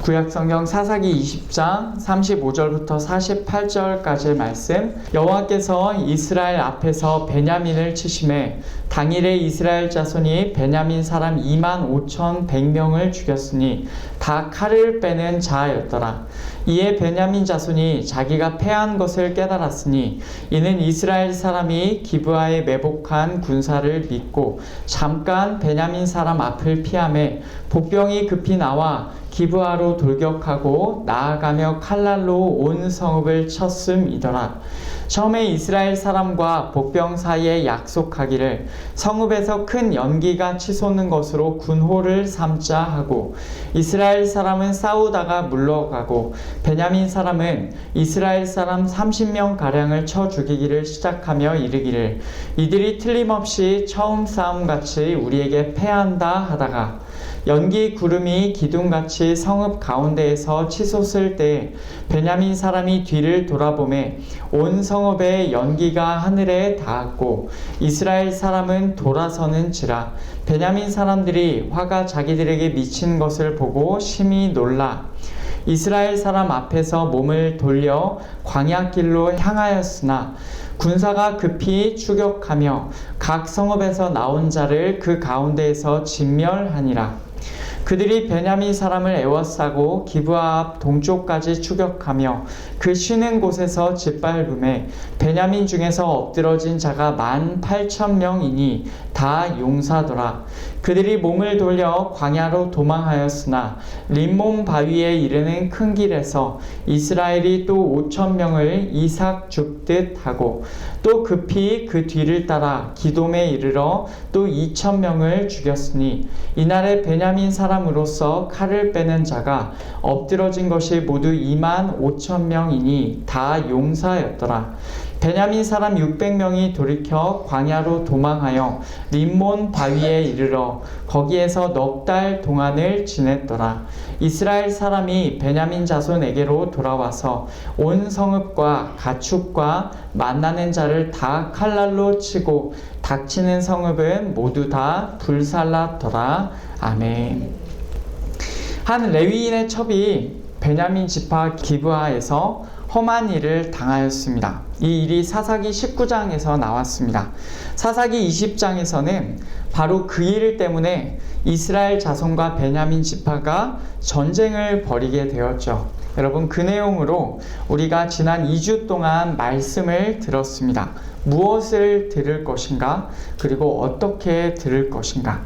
구약성경 사사기 20장 35절부터 48절까지의 말씀. 여호와께서 이스라엘 앞에서 베냐민을 치심해 당일에 이스라엘 자손이 베냐민 사람 25,100명을 죽였으니 다 칼을 빼는 자였더라. 이에 베냐민 자손이 자기가 패한 것을 깨달았으니 이는 이스라엘 사람이 기브아에 매복한 군사를 믿고 잠깐 베냐민 사람 앞을 피하매 복병이 급히 나와 기브아로 돌격하고 나아가며 칼날로 온 성읍을 쳤음이더라. 처음에 이스라엘 사람과 복병 사이에 약속하기를 성읍에서 큰 연기가 치솟는 것으로 군호를 삼자 하고 이스라엘 사람은 싸우다가 물러가고 베냐민 사람은 이스라엘 사람 30명가량을 쳐 죽이기를 시작하며 이르기를 이들이 틀림없이 처음 싸움같이 우리에게 패한다 하다가 연기 구름이 기둥같이 성읍 가운데에서 치솟을 때 베냐민 사람이 뒤를 돌아보매 온 성읍의 연기가 하늘에 닿았고 이스라엘 사람은 돌아서는지라. 베냐민 사람들이 화가 자기들에게 미친 것을 보고 심히 놀라 이스라엘 사람 앞에서 몸을 돌려 광야길로 향하였으나 군사가 급히 추격하며 각 성읍에서 나온 자를 그 가운데에서 진멸하니라. 그들이 베냐민 사람을 에워싸고 기브아 앞 동쪽까지 추격하며 그 쉬는 곳에서 짓밟음에 베냐민 중에서 엎드러진 자가 18,000명이니 다 용사더라. 그들이 몸을 돌려 광야로 도망하였으나 림몬 바위에 이르는 큰 길에서 이스라엘이 또 5,000명을 이삭 죽듯 하고 또 급히 그 뒤를 따라 기돔에 이르러 또 2,000명을 죽였으니 이날에 베냐민 사람으로서 칼을 빼는 자가 엎드러진 것이 모두 25,000명이니 다 용사였더라. 베냐민 사람 600명이 돌이켜 광야로 도망하여 림몬 바위에 이르러 거기에서 넉 달 동안을 지냈더라. 이스라엘 사람이 베냐민 자손에게로 돌아와서 온 성읍과 가축과 만나는 자를 다 칼날로 치고 닥치는 성읍은 모두 다 불살랐더라. 아멘. 한 레위인의 첩이 베냐민 지파 기브아에서 험한 일을 당하였습니다. 이 일이 사사기 19장에서 나왔습니다. 사사기 20장에서는 바로 그 일 때문에 이스라엘 자손과 베냐민 지파가 전쟁을 벌이게 되었죠. 여러분, 그 내용으로 우리가 지난 2주 동안 말씀을 들었습니다. 무엇을 들을 것인가? 그리고 어떻게 들을 것인가?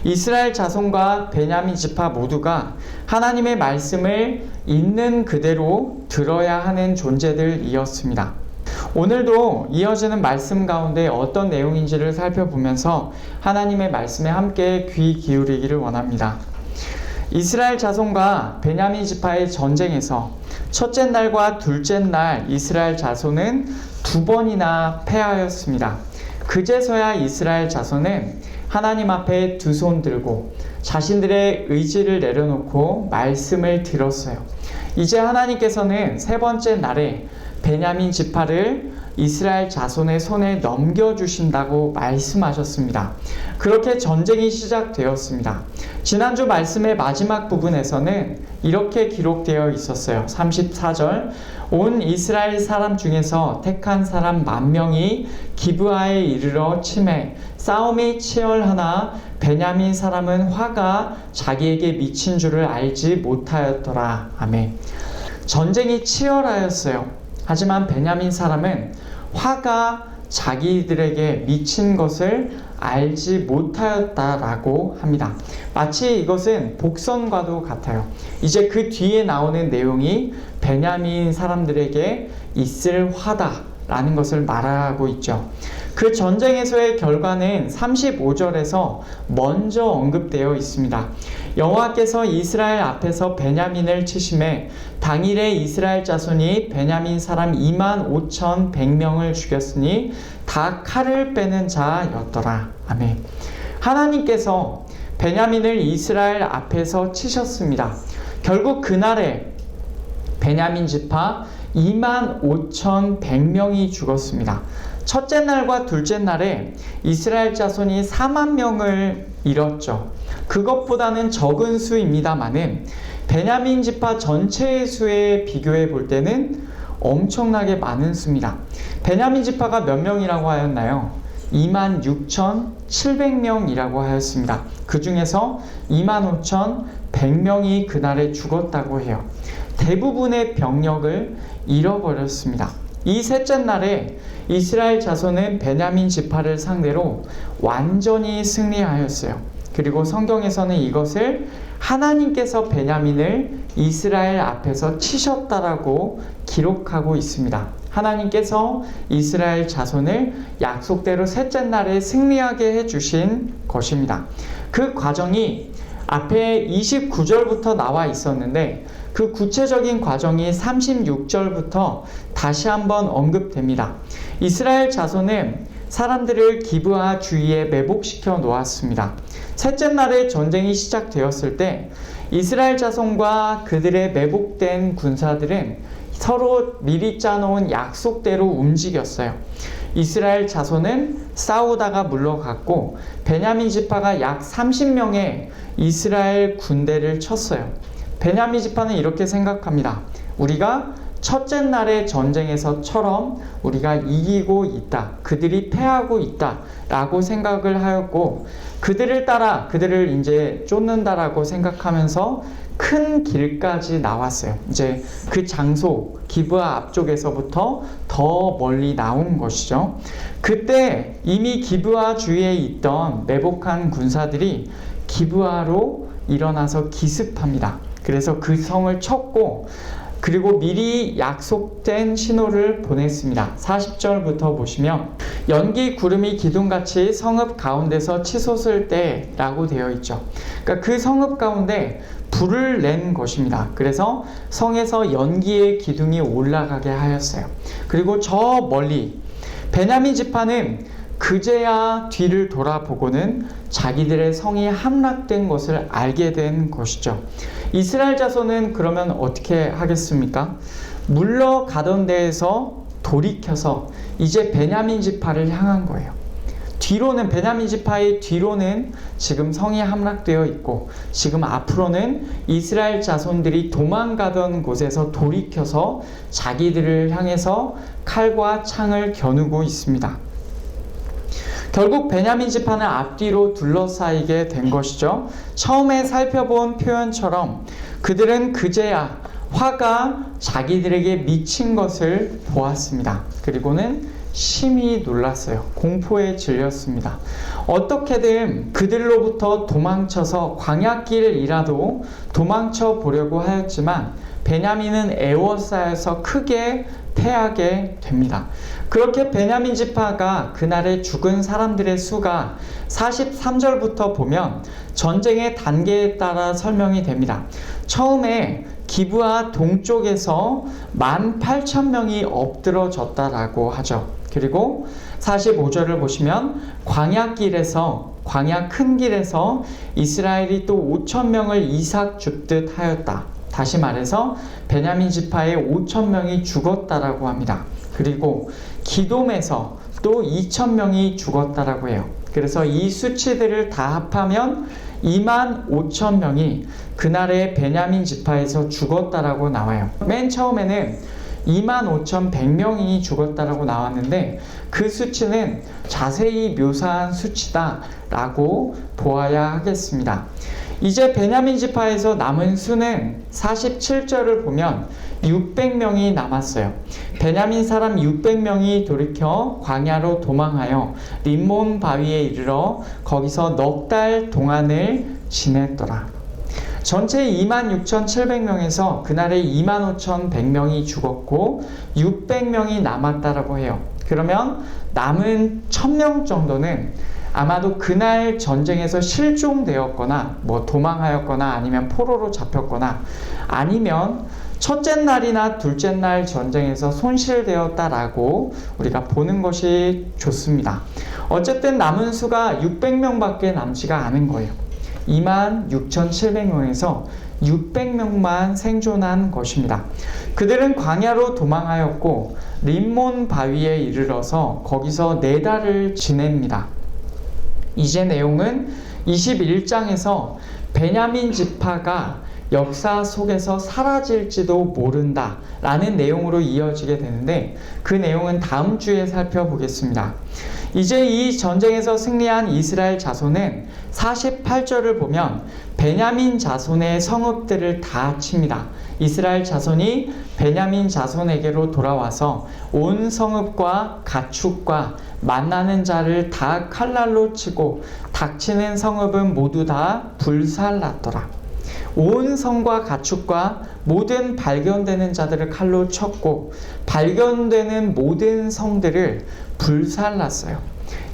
이스라엘 자손과 베냐민 지파 모두가 하나님의 말씀을 있는 그대로 들어야 하는 존재들이었습니다. 오늘도 이어지는 말씀 가운데 어떤 내용인지를 살펴보면서 하나님의 말씀에 함께 귀 기울이기를 원합니다. 이스라엘 자손과 베냐민 지파의 전쟁에서 첫째 날과 둘째 날 이스라엘 자손은 2번이나 패하였습니다. 그제서야 이스라엘 자손은 하나님 앞에 두 손 들고 자신들의 의지를 내려놓고 말씀을 들었어요. 이제 하나님께서는 세 번째 날에 베냐민 지파를 이스라엘 자손의 손에 넘겨주신다고 말씀하셨습니다. 그렇게 전쟁이 시작되었습니다. 지난주 말씀의 마지막 부분에서는 이렇게 기록되어 있었어요. 34절 온 이스라엘 사람 중에서 택한 사람 10,000명이 기브아에 이르러 치매 싸움이 치열하나 베냐민 사람은 화가 자기에게 미친 줄을 알지 못하였더라. 아멘. 전쟁이 치열하였어요. 하지만 베냐민 사람은 화가 자기들에게 미친 것을 알지 못하였다라고 합니다. 마치 이것은 복선과도 같아요. 이제 그 뒤에 나오는 내용이 베냐민 사람들에게 있을 화다라는 것을 말하고 있죠. 그 전쟁에서의 결과는 35절에서 먼저 언급되어 있습니다. 여호와께서 이스라엘 앞에서 베냐민을 치심해 당일에 이스라엘 자손이 베냐민 사람 25,100명을 죽였으니 다 칼을 빼는 자였더라. 아멘. 하나님께서 베냐민을 이스라엘 앞에서 치셨습니다. 결국 그날에 베냐민 지파 25,100명이 죽었습니다. 첫째 날과 둘째 날에 이스라엘 자손이 40,000명을 잃었죠. 그것보다는 적은 수입니다마는 베냐민 지파 전체의 수에 비교해 볼 때는 엄청나게 많은 수입니다. 베냐민 지파가 몇 명이라고 하였나요? 26,700명이라고 하였습니다. 그 중에서 25,100명이 그날에 죽었다고 해요. 대부분의 병력을 잃어버렸습니다. 이 셋째 날에 이스라엘 자손은 베냐민 지파를 상대로 완전히 승리하였어요. 그리고 성경에서는 이것을 하나님께서 베냐민을 이스라엘 앞에서 치셨다라고 기록하고 있습니다. 하나님께서 이스라엘 자손을 약속대로 셋째 날에 승리하게 해주신 것입니다. 그 과정이 앞에 29절부터 나와 있었는데 그 구체적인 과정이 36절부터 다시 한번 언급됩니다. 이스라엘 자손은 사람들을 기브아 주위에 매복시켜 놓았습니다. 셋째 날에 전쟁이 시작되었을 때 이스라엘 자손과 그들의 매복된 군사들은 서로 미리 짜놓은 약속대로 움직였어요. 이스라엘 자손은 싸우다가 물러갔고 베냐민 지파가 약 30명의 이스라엘 군대를 쳤어요. 베냐민 지파는 이렇게 생각합니다. 우리가 첫째 날의 전쟁에서처럼 우리가 이기고 있다. 그들이 패하고 있다. 라고 생각을 하였고 그들을 따라 그들을 이제 쫓는다라고 생각하면서 큰 길까지 나왔어요. 이제 그 장소 기브아 앞쪽에서부터 더 멀리 나온 것이죠. 그때 이미 기브아 주위에 있던 매복한 군사들이 기브아로 일어나서 기습합니다. 그래서 그 성을 쳤고 그리고 미리 약속된 신호를 보냈습니다. 40절부터 보시면 연기 구름이 기둥같이 성읍 가운데서 치솟을 때라고 되어 있죠. 그러니까 그 성읍 가운데 불을 낸 것입니다. 그래서 성에서 연기의 기둥이 올라가게 하였어요. 그리고 저 멀리 베냐민 지파는 그제야 뒤를 돌아보고는 자기들의 성이 함락된 것을 알게 된 것이죠. 이스라엘 자손은 그러면 어떻게 하겠습니까? 물러가던 데에서 돌이켜서 이제 베냐민 지파를 향한 거예요. 뒤로는 베냐민 지파의 뒤로는 지금 성이 함락되어 있고 지금 앞으로는 이스라엘 자손들이 도망가던 곳에서 돌이켜서 자기들을 향해서 칼과 창을 겨누고 있습니다. 결국 베냐민 지파는 앞뒤로 둘러싸이게 된 것이죠. 처음에 살펴본 표현처럼 그들은 그제야 화가 자기들에게 미친 것을 보았습니다. 그리고는 심히 놀랐어요. 공포에 질렸습니다. 어떻게든 그들로부터 도망쳐서 광야길이라도 도망쳐 보려고 하였지만 베냐민은 애워싸여서 크게 패하게 됩니다. 그렇게 베냐민 지파가 그날에 죽은 사람들의 수가 43절부터 보면 전쟁의 단계에 따라 설명이 됩니다. 처음에 기브아 동쪽에서 18,000명이 엎드러졌다라고 하죠. 그리고 45절을 보시면 광야 큰 길에서 이스라엘이 또 5,000명을 이삭 줍듯 하였다. 다시 말해서 베냐민 지파의 5,000명이 죽었다라고 합니다. 그리고 기돔에서 또 2,000명이 죽었다라고 해요. 그래서 이 수치들을 다 합하면 25,000명이 그날의 베냐민 지파에서 죽었다라고 나와요. 맨 처음에는 25,100명이 죽었다라고 나왔는데 그 수치는 자세히 묘사한 수치다라고 보아야 하겠습니다. 이제 베냐민 지파에서 남은 수는 47절을 보면 600명이 남았어요. 베냐민 사람 600명이 돌이켜 광야로 도망하여 림몬 바위에 이르러 거기서 넉 달 동안을 지냈더라. 전체 26,700명에서 그날에 25,100명이 죽었고 600명이 남았다라고 해요. 그러면 남은 1,000명 정도는 아마도 그날 전쟁에서 실종되었거나 도망하였거나 아니면 포로로 잡혔거나 아니면 첫째 날이나 둘째 날 전쟁에서 손실되었다라고 우리가 보는 것이 좋습니다. 어쨌든 남은 수가 600명밖에 남지가 않은 거예요. 26,700명에서 600명만 생존한 것입니다. 그들은 광야로 도망하였고 림몬 바위에 이르러서 거기서 4달을 지냅니다. 이제 내용은 21장에서 베냐민 지파가 역사 속에서 사라질지도 모른다 라는 내용으로 이어지게 되는데, 그 내용은 다음 주에 살펴보겠습니다. 이제 이 전쟁에서 승리한 이스라엘 자손은 48절을 보면 베냐민 자손의 성읍들을 다 칩니다. 이스라엘 자손이 베냐민 자손에게로 돌아와서 온 성읍과 가축과 만나는 자를 다 칼날로 치고 닥치는 성읍은 모두 다 불살랐더라. 온 성과 가축과 모든 발견되는 자들을 칼로 쳤고 발견되는 모든 성들을 불살랐어요.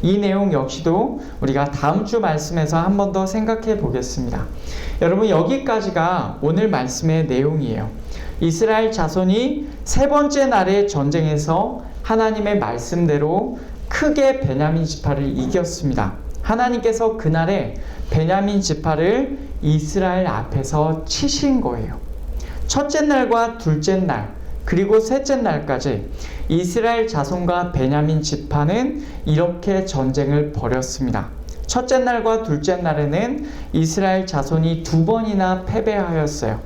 이 내용 역시도 우리가 다음 주 말씀에서 한 번 더 생각해 보겠습니다. 여러분, 여기까지가 오늘 말씀의 내용이에요. 이스라엘 자손이 세 번째 날의 전쟁에서 하나님의 말씀대로 크게 베냐민 지파를 이겼습니다. 하나님께서 그날에 베냐민 지파를 이스라엘 앞에서 치신 거예요. 첫째 날과 둘째 날, 그리고 셋째 날까지 이스라엘 자손과 베냐민 지파는 이렇게 전쟁을 벌였습니다. 첫째 날과 둘째 날에는 이스라엘 자손이 2번이나 패배하였어요.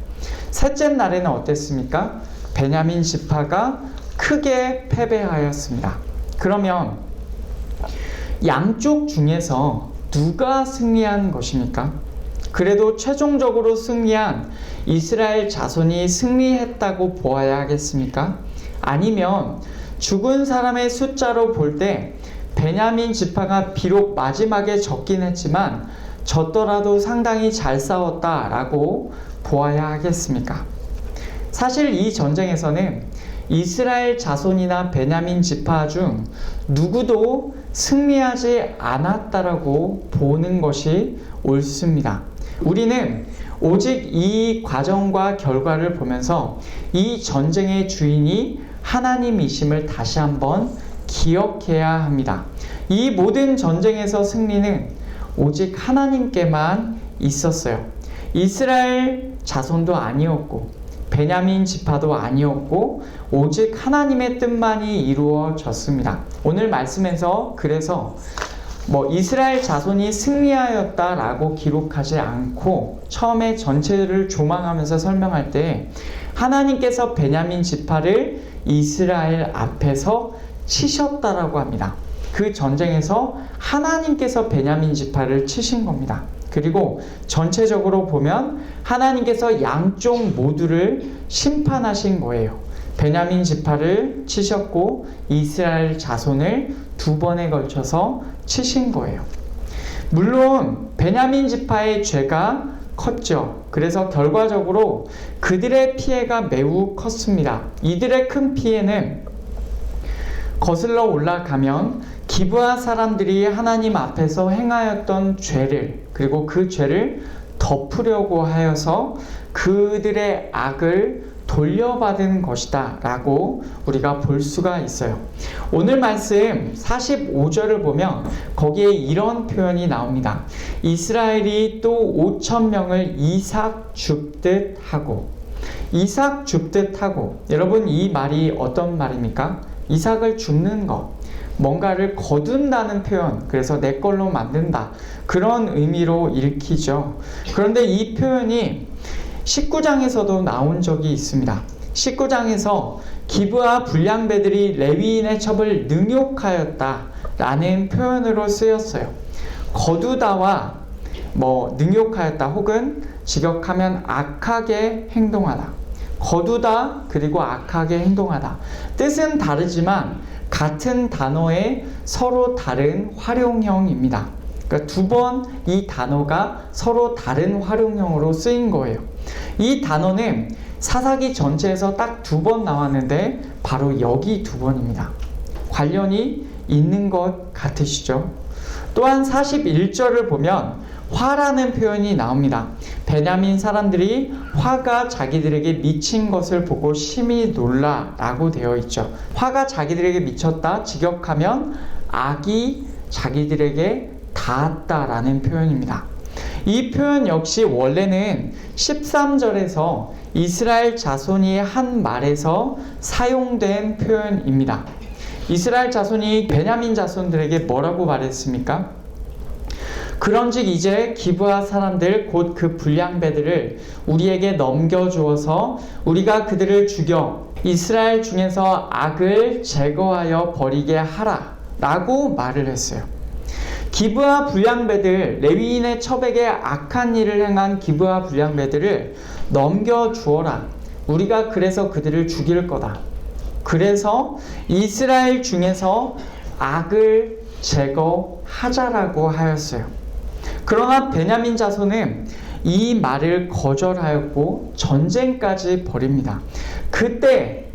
셋째 날에는 어땠습니까? 베냐민 지파가 크게 패배하였습니다. 그러면 양쪽 중에서 누가 승리한 것입니까? 그래도 최종적으로 승리한 이스라엘 자손이 승리했다고 보아야 하겠습니까? 아니면 죽은 사람의 숫자로 볼 때 베냐민 지파가 비록 마지막에 졌긴 했지만 졌더라도 상당히 잘 싸웠다라고 보아야 하겠습니까? 사실 이 전쟁에서는 이스라엘 자손이나 베냐민 지파 중 누구도 승리하지 않았다라고 보는 것이 옳습니다. 우리는 오직 이 과정과 결과를 보면서 이 전쟁의 주인이 하나님이심을 다시 한번 기억해야 합니다. 이 모든 전쟁에서 승리는 오직 하나님께만 있었어요. 이스라엘 자손도 아니었고 베냐민 지파도 아니었고 오직 하나님의 뜻만이 이루어졌습니다. 오늘 말씀에서 그래서 이스라엘 자손이 승리하였다라고 기록하지 않고 처음에 전체를 조망하면서 설명할 때 하나님께서 베냐민 지파를 이스라엘 앞에서 치셨다라고 합니다. 그 전쟁에서 하나님께서 베냐민 지파를 치신 겁니다. 그리고 전체적으로 보면 하나님께서 양쪽 모두를 심판하신 거예요. 베냐민 지파를 치셨고 이스라엘 자손을 2번에 걸쳐서 치신 거예요. 물론 베냐민 지파의 죄가 컸죠. 그래서 결과적으로 그들의 피해가 매우 컸습니다. 이들의 큰 피해는 거슬러 올라가면 기브아 사람들이 하나님 앞에서 행하였던 죄를, 그리고 그 죄를 덮으려고 하여서 그들의 악을 돌려받은 것이다 라고 우리가 볼 수가 있어요. 오늘 말씀 45절을 보면 거기에 이런 표현이 나옵니다. 이스라엘이 또 5,000명을 이삭 줍듯 하고. 이삭 줍듯 하고, 여러분 이 말이 어떤 말입니까? 이삭을 줍는 것, 뭔가를 거둔다는 표현, 그래서 내 걸로 만든다, 그런 의미로 읽히죠. 그런데 이 표현이 19장에서도 나온 적이 있습니다. 19장에서 기브아 불량배들이 레위인의 첩을 능욕하였다 라는 표현으로 쓰였어요. 거두다와 능욕하였다 혹은 직역하면 악하게 행동하다, 거두다 그리고 악하게 행동하다, 뜻은 다르지만 같은 단어의 서로 다른 활용형입니다. 그러니까 2번 이 단어가 서로 다른 활용형으로 쓰인 거예요. 이 단어는 사사기 전체에서 딱 2번 나왔는데 바로 여기 2번입니다. 관련이 있는 것 같으시죠? 또한 41절을 보면 화라는 표현이 나옵니다. 베냐민 사람들이 화가 자기들에게 미친 것을 보고 심히 놀라 라고 되어 있죠. 화가 자기들에게 미쳤다, 직역하면 악이 자기들에게 닿았다 라는 표현입니다. 이 표현 역시 원래는 13절에서 이스라엘 자손이 한 말에서 사용된 표현입니다. 이스라엘 자손이 베냐민 자손들에게 뭐라고 말했습니까? 그런즉 이제 기브아 사람들 곧 그 불량배들을 우리에게 넘겨주어서 우리가 그들을 죽여 이스라엘 중에서 악을 제거하여 버리게 하라 라고 말을 했어요. 기브아 불량배들, 레위인의 첩에게 악한 일을 행한 기브아 불량배들을 넘겨주어라. 우리가 그래서 그들을 죽일 거다. 그래서 이스라엘 중에서 악을 제거하자라고 하였어요. 그러나 베냐민 자손은 이 말을 거절하였고 전쟁까지 벌입니다. 그때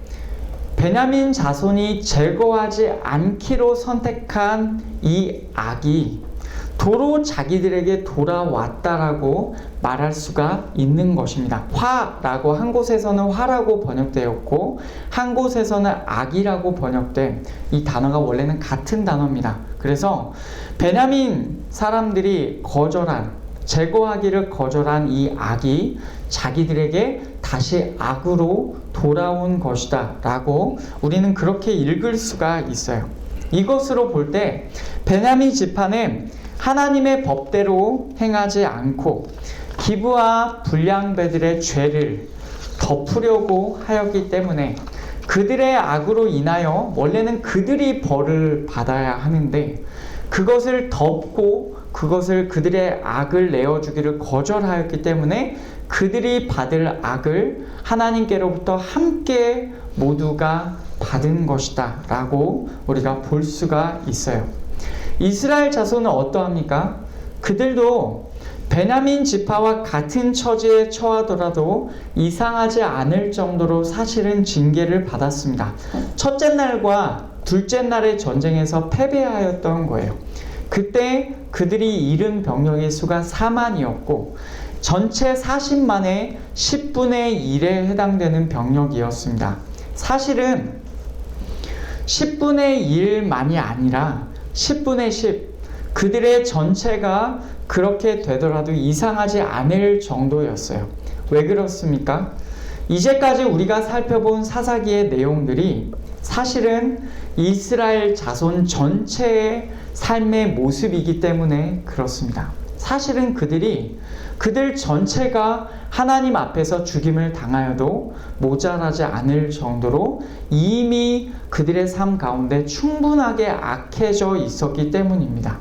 베냐민 자손이 제거하지 않기로 선택한 이 악이 도로 자기들에게 돌아왔다라고 말할 수가 있는 것입니다. 화라고 한 곳에서는 화라고 번역되었고 한 곳에서는 악이라고 번역된 이 단어가 원래는 같은 단어입니다. 그래서 베냐민 사람들이 제거하기를 거절한 이 악이 자기들에게 다시 악으로 돌아온 것이다 라고 우리는 그렇게 읽을 수가 있어요. 이것으로 볼 때 베냐민 지파는 하나님의 법대로 행하지 않고 기브아 불량배들의 죄를 덮으려고 하였기 때문에 그들의 악으로 인하여 원래는 그들이 벌을 받아야 하는데 그것을 덮고 그들의 악을 내어주기를 거절하였기 때문에 그들이 받을 악을 하나님께로부터 함께 모두가 받은 것이다 라고 우리가 볼 수가 있어요. 이스라엘 자손은 어떠합니까? 그들도 베냐민 지파와 같은 처지에 처하더라도 이상하지 않을 정도로 사실은 징계를 받았습니다. 첫째 날과 둘째 날의 전쟁에서 패배하였던 거예요. 그때 그들이 잃은 병력의 수가 4만이었고 전체 40만의 10분의 1에 해당되는 병력이었습니다. 사실은 10분의 1만이 아니라 10분의 10, 그들의 전체가 그렇게 되더라도 이상하지 않을 정도였어요. 왜 그렇습니까? 이제까지 우리가 살펴본 사사기의 내용들이 사실은 이스라엘 자손 전체의 삶의 모습이기 때문에 그렇습니다. 사실은 그들 전체가 하나님 앞에서 죽임을 당하여도 모자라지 않을 정도로 이미 그들의 삶 가운데 충분하게 악해져 있었기 때문입니다.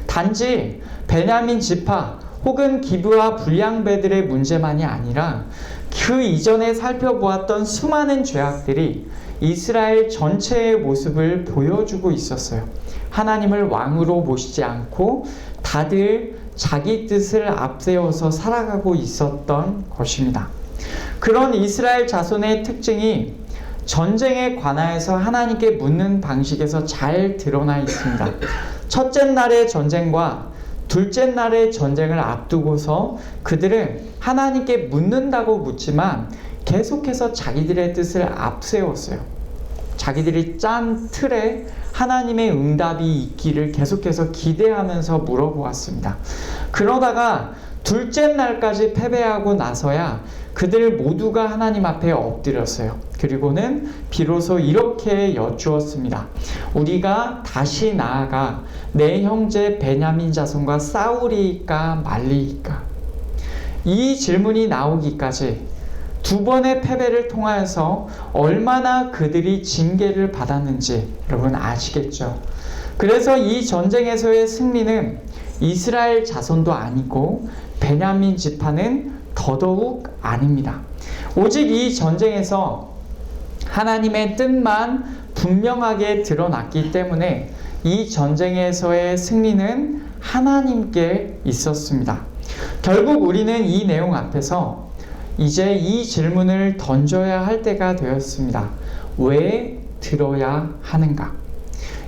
단지 베냐민 지파 혹은 기브아 불량배들의 문제만이 아니라 그 이전에 살펴보았던 수많은 죄악들이 이스라엘 전체의 모습을 보여주고 있었어요. 하나님을 왕으로 모시지 않고 다들 자기 뜻을 앞세워서 살아가고 있었던 것입니다. 그런 이스라엘 자손의 특징이 전쟁에 관하여서 하나님께 묻는 방식에서 잘 드러나 있습니다. 첫째 날의 전쟁과 둘째 날의 전쟁을 앞두고서 그들은 하나님께 묻는다고 묻지만 계속해서 자기들의 뜻을 앞세웠어요. 자기들이 짠 틀에 하나님의 응답이 있기를 계속해서 기대하면서 물어보았습니다. 그러다가 둘째 날까지 패배하고 나서야 그들 모두가 하나님 앞에 엎드렸어요. 그리고는 비로소 이렇게 여쭈었습니다. 우리가 다시 나아가 내 형제 베냐민 자손과 싸우리이까 말리이까? 이 질문이 나오기까지 두 번의 패배를 통하여서 얼마나 그들이 징계를 받았는지 여러분 아시겠죠? 그래서 이 전쟁에서의 승리는 이스라엘 자손도 아니고 베냐민 지파는 더더욱 아닙니다. 오직 이 전쟁에서 하나님의 뜻만 분명하게 드러났기 때문에 이 전쟁에서의 승리는 하나님께 있었습니다. 결국 우리는 이 내용 앞에서 이제 이 질문을 던져야 할 때가 되었습니다. 왜 들어야 하는가?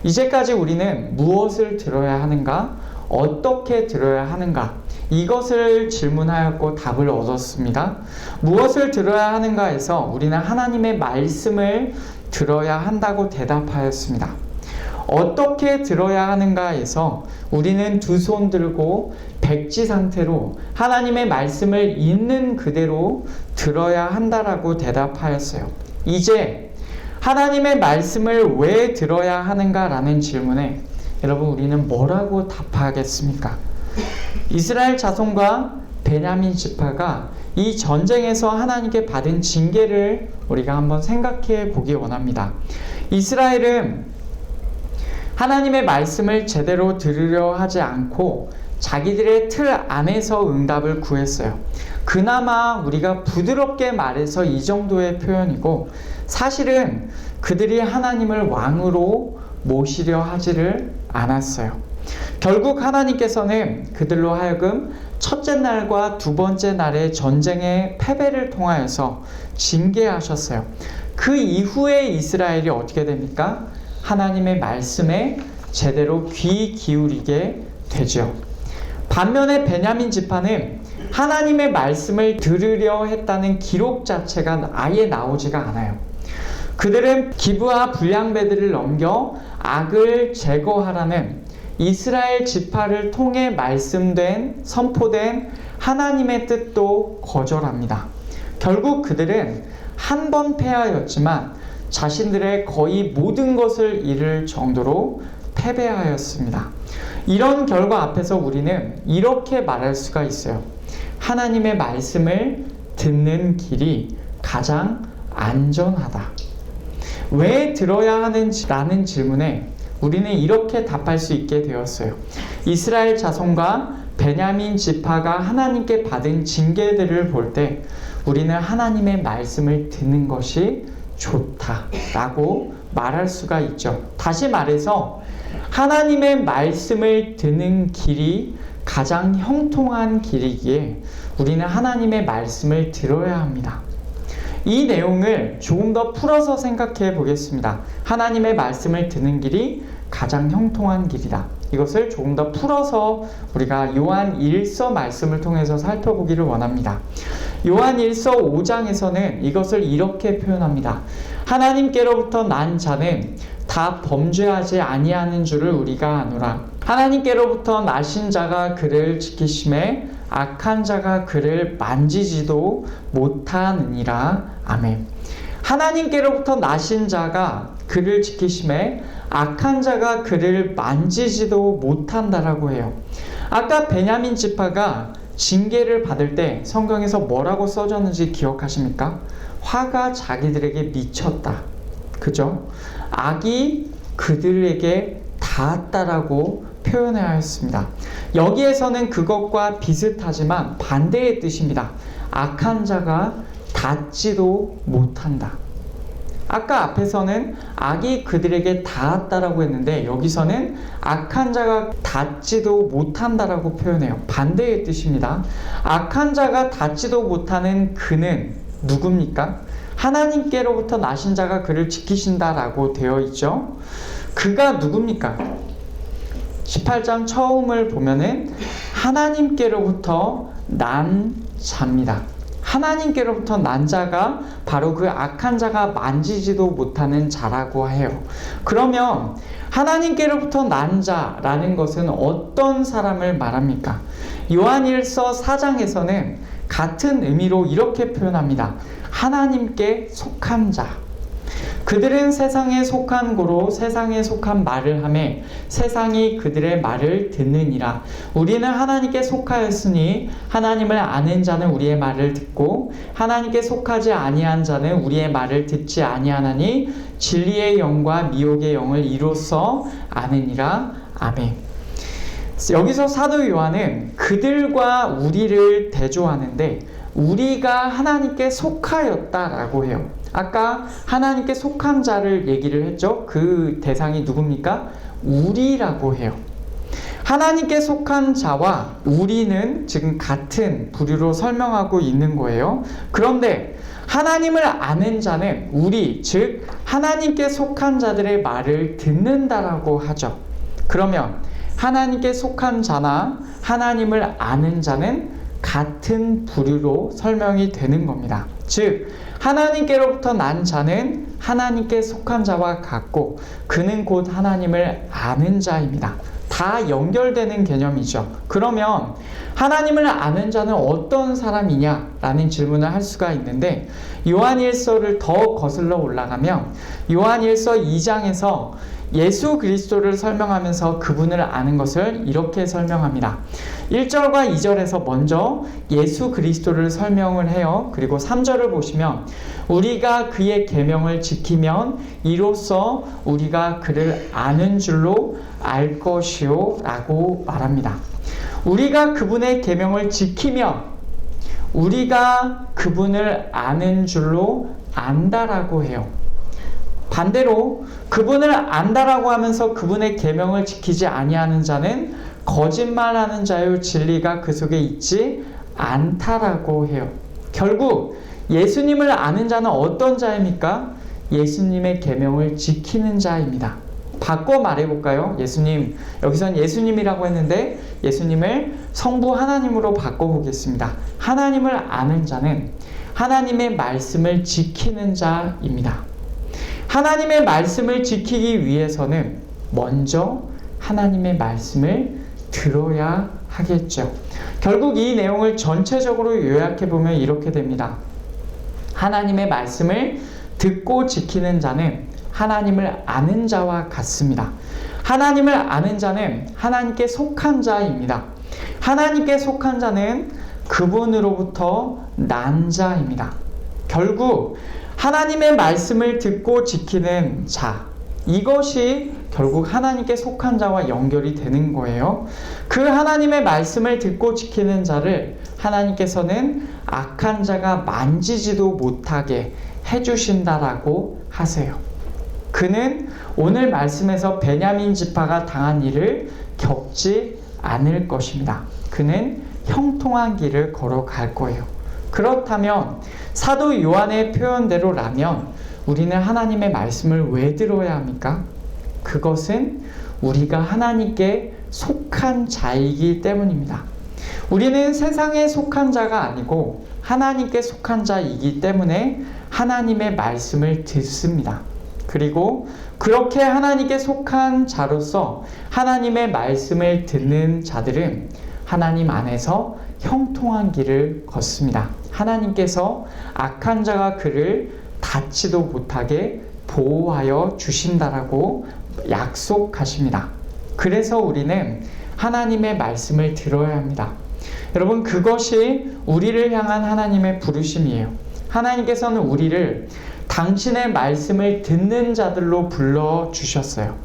이제까지 우리는 무엇을 들어야 하는가? 어떻게 들어야 하는가? 이것을 질문하였고 답을 얻었습니다. 무엇을 들어야 하는가에서 우리는 하나님의 말씀을 들어야 한다고 대답하였습니다. 어떻게 들어야 하는가에서 우리는 두 손 들고 백지 상태로 하나님의 말씀을 있는 그대로 들어야 한다라고 대답하였어요. 이제 하나님의 말씀을 왜 들어야 하는가라는 질문에 여러분 우리는 뭐라고 답하겠습니까? 이스라엘 자손과 베냐민 지파가 이 전쟁에서 하나님께 받은 징계를 우리가 한번 생각해 보기 원합니다. 이스라엘은 하나님의 말씀을 제대로 들으려 하지 않고 자기들의 틀 안에서 응답을 구했어요. 그나마 우리가 부드럽게 말해서 이 정도의 표현이고, 사실은 그들이 하나님을 왕으로 모시려 하지를 않았어요. 결국 하나님께서는 그들로 하여금 첫째 날과 두 번째 날의 전쟁의 패배를 통하여서 징계하셨어요. 그 이후에 이스라엘이 어떻게 됩니까? 하나님의 말씀에 제대로 귀 기울이게 되죠. 반면에 베냐민 지파는 하나님의 말씀을 들으려 했다는 기록 자체가 아예 나오지가 않아요. 그들은 기브와 불량배들을 넘겨 악을 제거하라는 이스라엘 지파를 통해 말씀된, 선포된 하나님의 뜻도 거절합니다. 결국 그들은 한 번 패하였지만 자신들의 거의 모든 것을 잃을 정도로 패배하였습니다. 이런 결과 앞에서 우리는 이렇게 말할 수가 있어요. 하나님의 말씀을 듣는 길이 가장 안전하다. 왜 들어야 하는지라는 질문에 우리는 이렇게 답할 수 있게 되었어요. 이스라엘 자손과 베냐민 지파가 하나님께 받은 징계들을 볼 때 우리는 하나님의 말씀을 듣는 것이 좋다라고 말할 수가 있죠. 다시 말해서 하나님의 말씀을 듣는 길이 가장 형통한 길이기에 우리는 하나님의 말씀을 들어야 합니다. 이 내용을 조금 더 풀어서 생각해 보겠습니다. 하나님의 말씀을 듣는 길이 가장 형통한 길이다. 이것을 조금 더 풀어서 우리가 요한 1서 말씀을 통해서 살펴보기를 원합니다. 요한 1서 5장에서는 이것을 이렇게 표현합니다. 하나님께로부터 난 자는 다 범죄하지 아니하는 줄을 우리가 아노라. 하나님께로부터 나신 자가 그를 지키심에 악한 자가 그를 만지지도 못하느니라. 아멘. 하나님께로부터 나신 자가 그를 지키심에 악한 자가 그를 만지지도 못한다라고 해요. 아까 베냐민 지파가 징계를 받을 때 성경에서 뭐라고 써졌는지 기억하십니까? 화가 자기들에게 미쳤다. 그죠? 악이 그들에게 닿았다라고 표현하였습니다. 여기에서는 그것과 비슷하지만 반대의 뜻입니다. 악한 자가 닿지도 못한다. 아까 앞에서는 악이 그들에게 닿았다라고 했는데 여기서는 악한 자가 닿지도 못한다라고 표현해요. 반대의 뜻입니다. 악한 자가 닿지도 못하는 그는 누굽니까? 하나님께로부터 나신 자가 그를 지키신다라고 되어 있죠. 그가 누굽니까? 18장 처음을 보면은 하나님께로부터 난 자입니다. 하나님께로부터 난 자가 바로 그 악한 자가 만지지도 못하는 자라고 해요. 그러면 하나님께로부터 난 자라는 것은 어떤 사람을 말합니까? 요한일서 4장에서는 같은 의미로 이렇게 표현합니다. 하나님께 속한 자. 그들은 세상에 속한 고로 세상에 속한 말을 하며 세상이 그들의 말을 듣느니라. 우리는 하나님께 속하였으니 하나님을 아는 자는 우리의 말을 듣고 하나님께 속하지 아니한 자는 우리의 말을 듣지 아니하나니 진리의 영과 미혹의 영을 이로써 아느니라. 아멘. 여기서 사도 요한은 그들과 우리를 대조하는데 우리가 하나님께 속하였다라고 해요. 아까 하나님께 속한 자를 얘기를 했죠. 그 대상이 누굽니까? 우리라고 해요. 하나님께 속한 자와 우리는 지금 같은 부류로 설명하고 있는 거예요. 그런데 하나님을 아는 자는 우리, 즉 하나님께 속한 자들의 말을 듣는다라고 하죠. 그러면 하나님께 속한 자나 하나님을 아는 자는 같은 부류로 설명이 되는 겁니다. 즉 하나님께로부터 난 자는 하나님께 속한 자와 같고 그는 곧 하나님을 아는 자입니다. 다 연결되는 개념이죠. 그러면 하나님을 아는 자는 어떤 사람이냐라는 질문을 할 수가 있는데 요한일서를 더 거슬러 올라가면 요한일서 2장에서 예수 그리스도를 설명하면서 그분을 아는 것을 이렇게 설명합니다. 1절과 2절에서 먼저 예수 그리스도를 설명을 해요. 그리고 3절을 보시면 우리가 그의 계명을 지키면 이로써 우리가 그를 아는 줄로 알 것이요 라고 말합니다. 우리가 그분의 계명을 지키면 우리가 그분을 아는 줄로 안다라고 해요. 반대로 그분을 안다라고 하면서 그분의 계명을 지키지 아니하는 자는 거짓말하는 자요 진리가 그 속에 있지 않다라고 해요. 결국 예수님을 아는 자는 어떤 자입니까? 예수님의 계명을 지키는 자입니다. 바꿔 말해볼까요? 예수님, 여기선 예수님이라고 했는데 예수님을 성부 하나님으로 바꿔보겠습니다. 하나님을 아는 자는 하나님의 말씀을 지키는 자입니다. 하나님의 말씀을 지키기 위해서는 먼저 하나님의 말씀을 들어야 하겠죠. 결국 이 내용을 전체적으로 요약해보면 이렇게 됩니다. 하나님의 말씀을 듣고 지키는 자는 하나님을 아는 자와 같습니다. 하나님을 아는 자는 하나님께 속한 자입니다. 하나님께 속한 자는 그분으로부터 난 자입니다. 결국 하나님의 말씀을 듣고 지키는 자, 이것이 결국 하나님께 속한 자와 연결이 되는 거예요. 그 하나님의 말씀을 듣고 지키는 자를 하나님께서는 악한 자가 만지지도 못하게 해주신다라고 하세요. 그는 오늘 말씀에서 베냐민 지파가 당한 일을 겪지 않을 것입니다. 그는 형통한 길을 걸어갈 거예요. 그렇다면 사도 요한의 표현대로라면 우리는 하나님의 말씀을 왜 들어야 합니까? 그것은 우리가 하나님께 속한 자이기 때문입니다. 우리는 세상에 속한 자가 아니고 하나님께 속한 자이기 때문에 하나님의 말씀을 듣습니다. 그리고 그렇게 하나님께 속한 자로서 하나님의 말씀을 듣는 자들은 하나님 안에서 형통한 길을 걷습니다. 하나님께서 악한 자가 그를 닿지도 못하게 보호하여 주신다라고 약속하십니다. 그래서 우리는 하나님의 말씀을 들어야 합니다. 여러분, 그것이 우리를 향한 하나님의 부르심이에요. 하나님께서는 우리를 당신의 말씀을 듣는 자들로 불러주셨어요.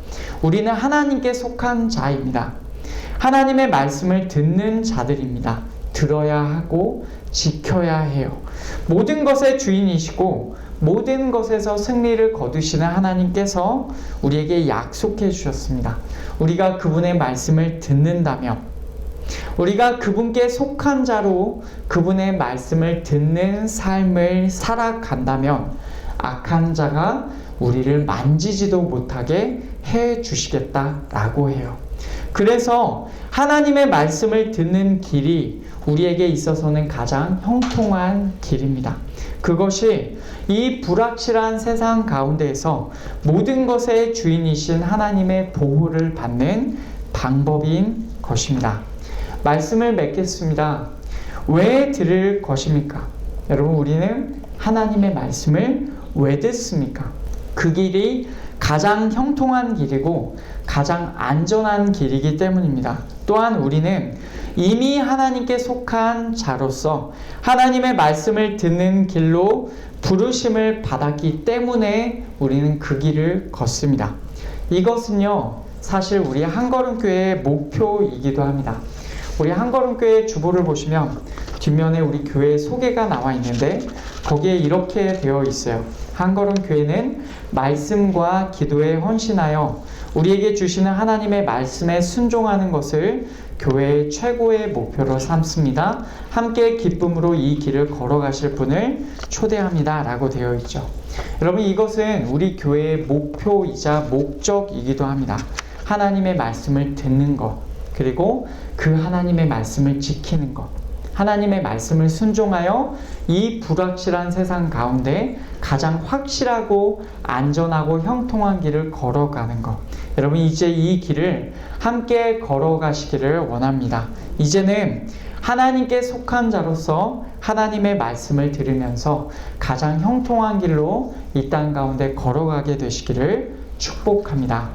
우리는 하나님께 속한 자입니다. 하나님의 말씀을 듣는 자들입니다. 들어야 하고 지켜야 해요. 모든 것의 주인이시고 모든 것에서 승리를 거두시는 하나님께서 우리에게 약속해 주셨습니다. 우리가 그분의 말씀을 듣는다면, 우리가 그분께 속한 자로 그분의 말씀을 듣는 삶을 살아간다면 악한 자가 우리를 만지지도 못하게 해 주시겠다라고 해요. 그래서 하나님의 말씀을 듣는 길이 우리에게 있어서는 가장 형통한 길입니다. 그것이 이 불확실한 세상 가운데에서 모든 것의 주인이신 하나님의 보호를 받는 방법인 것입니다. 말씀을 맺겠습니다. 왜 들을 것입니까? 여러분, 우리는 하나님의 말씀을 왜 듣습니까? 그 길이 가장 형통한 길이고 가장 안전한 길이기 때문입니다. 또한 우리는 이미 하나님께 속한 자로서 하나님의 말씀을 듣는 길로 부르심을 받았기 때문에 우리는 그 길을 걷습니다. 이것은요, 사실 우리 한걸음교회의 목표이기도 합니다. 우리 한걸음교회 주보를 보시면 뒷면에 우리 교회 소개가 나와 있는데 거기에 이렇게 되어 있어요. 한걸음교회는 말씀과 기도에 헌신하여 우리에게 주시는 하나님의 말씀에 순종하는 것을 교회의 최고의 목표로 삼습니다. 함께 기쁨으로 이 길을 걸어가실 분을 초대합니다 라고 되어 있죠. 여러분, 이것은 우리 교회의 목표이자 목적이기도 합니다. 하나님의 말씀을 듣는 것, 그리고 그 하나님의 말씀을 지키는 것, 하나님의 말씀을 순종하여 이 불확실한 세상 가운데 가장 확실하고 안전하고 형통한 길을 걸어가는 것. 여러분, 이제 이 길을 함께 걸어가시기를 원합니다. 이제는 하나님께 속한 자로서 하나님의 말씀을 들으면서 가장 형통한 길로 이 땅 가운데 걸어가게 되시기를 축복합니다.